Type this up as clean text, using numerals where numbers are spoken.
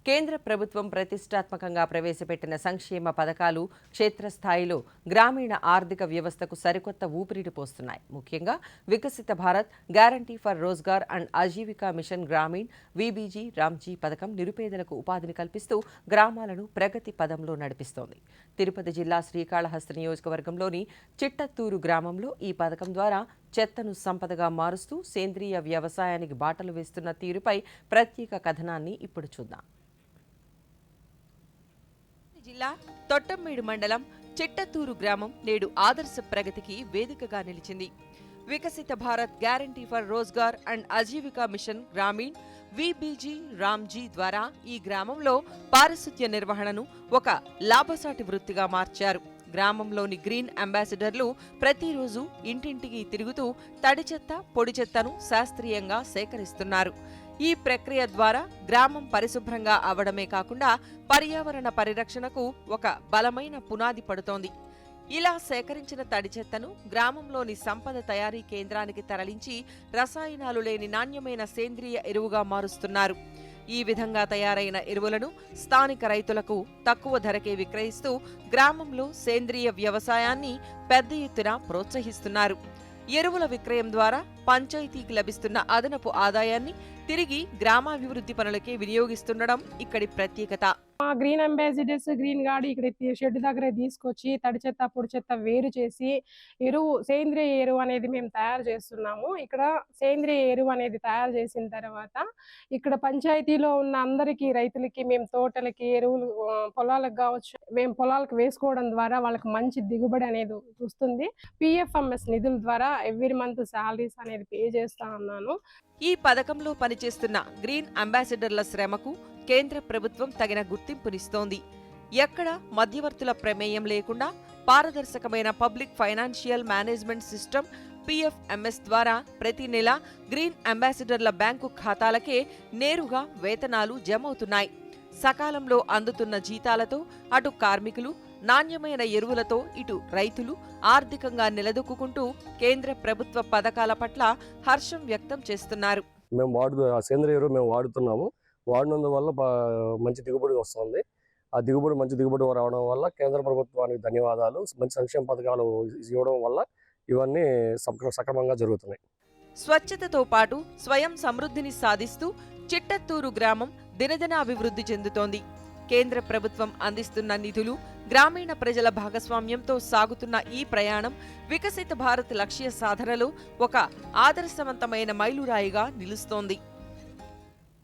కేంద్ర ప్రభుత్వం ప్రతిష్టాత్మకంగా ప్రవేశపెట్టిన సంక్షేమ పథకాలు క్షేత్రస్థాయిలో గ్రామీణ ఆర్థిక వ్యవస్థకు సరికొత్త ఊపిరిని పోస్తున్నాయి. ముఖ్యంగా Viksit Bharat, guarantee for Rozgar and Ajeevika mission Gramin, VBG Ramji పథకం నిరుపేదలకు ఉపాధిని కల్పిస్తూ గ్రామాలను ప్రగతి పదంలో నడిపిస్తోంది. తిరుపతి జిల్లా శ్రీకాళహస్తి నియోజకవర్గంలోని చిట్టత్తూరు గ్రామంలో ఈ పథకం ద్వారా చెత్తను సంపదగా మారుస్తూ సేంద్రియ వ్యవసాయానికి బాటలు వేస్తున్న తీరుపై ప్రత్యేక కథనాన్ని ఇప్పుడు చూద్దాం. జిల్లా తొట్టంమేడు మండలం చిట్టత్తూరు గ్రామం నేడు ఆదర్శ ప్రగతికి వేదికగా నిలిచింది. Viksit Bharat, guarantee for Rozgar and Ajeevika mission Gramin, VBG Ramji ద్వారా ఈ గ్రామంలో పారిశుద్ధ్య నిర్వహణను ఒక లాభసాటి వృత్తిగా మార్చారు. గ్రామంలోని గ్రీన్ అంబాసిడర్లు ప్రతిరోజు ఇంటింటికి తిరుగుతూ తడి చెత్త, పొడి చెత్తను శాస్త్రీయంగా సేకరిస్తున్నారు. ఈ ప్రక్రియ ద్వారా గ్రామం పరిశుభ్రంగా అవడమే కాకుండా పర్యావరణ పరిరక్షణకు ఒక బలమైన పునాది పడుతోంది. ఇలా సేకరించిన తడి చెత్తను గ్రామంలోని సంపద తయారీ కేంద్రానికి తరలించి రసాయనాలు లేని నాణ్యమైన సేంద్రియ ఎరువుగా మారుస్తున్నారు. ఈ విధంగా తయారైన ఎరువులను స్థానిక రైతులకు తక్కువ ధరకే విక్రయిస్తూ గ్రామంలో సేంద్రియ వ్యవసాయాన్ని పెద్ద ఎత్తున ప్రోత్సహిస్తున్నారు. ఎరువుల విక్రయం ద్వారా పంచాయతీకి లభిస్తున్న అదనపు ఆదాయాన్ని తిరిగి గ్రామాభివృద్ధి పనులకే వినియోగిస్తుండడం ఇక్కడి ప్రత్యేకత. గ్రీన్ అంబాసిడర్స్, గ్రీన్ గార్డ్ ఇక్కడ షెడ్ దగ్గర తీసుకొచ్చి తడి చెత్త, పొడి చెత్త వేరు చేసి సేంద్రియ ఎరువు అనేది మేము తయారు చేస్తున్నాము. ఇక్కడ సేంద్రియ ఎరువు అనేది తయారు చేసిన తర్వాత ఇక్కడ పంచాయతీలో ఉన్న అందరికీ రైతులకి మేము తోటలకి ఎరువులు పొలాలకు కావచ్చు, మేము పొలాలకు వేసుకోవడం ద్వారా వాళ్ళకి మంచి దిగుబడి అనేది వస్తుంది. PFMS నిధుల ద్వారా ఎవ్రీ మంత్ సాలరీస్ అనేది పే చేస్తా ఉన్నాను. ఈ పథకంలో పనిచేస్తున్న గ్రీన్ అంబాసిడర్ల శ్రమకు కేంద్ర ప్రభుత్వం తగిన గుర్తింపునిస్తోంది. ఎక్కడ మధ్యవర్తుల ప్రమేయం లేకుండా పారదర్శకమైన public financial management system PFMS ద్వారా ప్రతి నెల గ్రీన్ అంబాసిడర్ల బ్యాంకు ఖాతాలకే నేరుగా వేతనాలు జమవుతున్నాయి. సకాలంలో అందుతున్న జీతాలతో అటు కార్మికులు, నాణ్యమైన ఎరువులతో ఇటు రైతులు ఆర్థికంగా నిలదొక్కుంటూ కేంద్ర ప్రభుత్వ పథకాల పట్ల హర్షం వ్యక్తం చేస్తున్నారు. సేంద్రియ ఎరువు మేము వాడుతున్నాము. వాడినందువల్ల మంచి దిగుబడి వస్తుంది. ఆ మంచి దిగుబడి రావడం వల్ల కేంద్ర ప్రభుత్వానికి ధన్యవాదాలు. మంచి సంక్షేమ పథకాలు ఇవ్వడం వల్ల ఇవన్నీ సక్రమంగా జరుగుతున్నాయి. స్వచ్ఛతతో పాటు స్వయం సమృద్ధిని సాధిస్తూ చిట్టత్తూరు గ్రామం దినదిన అభివృద్ధి చెందుతోంది. కేంద్ర ప్రభుత్వం అందిస్తున్న నిధులు, గ్రామీణ ప్రజల భాగస్వామ్యంతో సాగుతున్న ఈ ప్రయాణం వికసిత భారత్ లక్ష్య సాధనలో ఒక ఆదర్శవంతమైన మైలురాయిగా నిలుస్తోంది.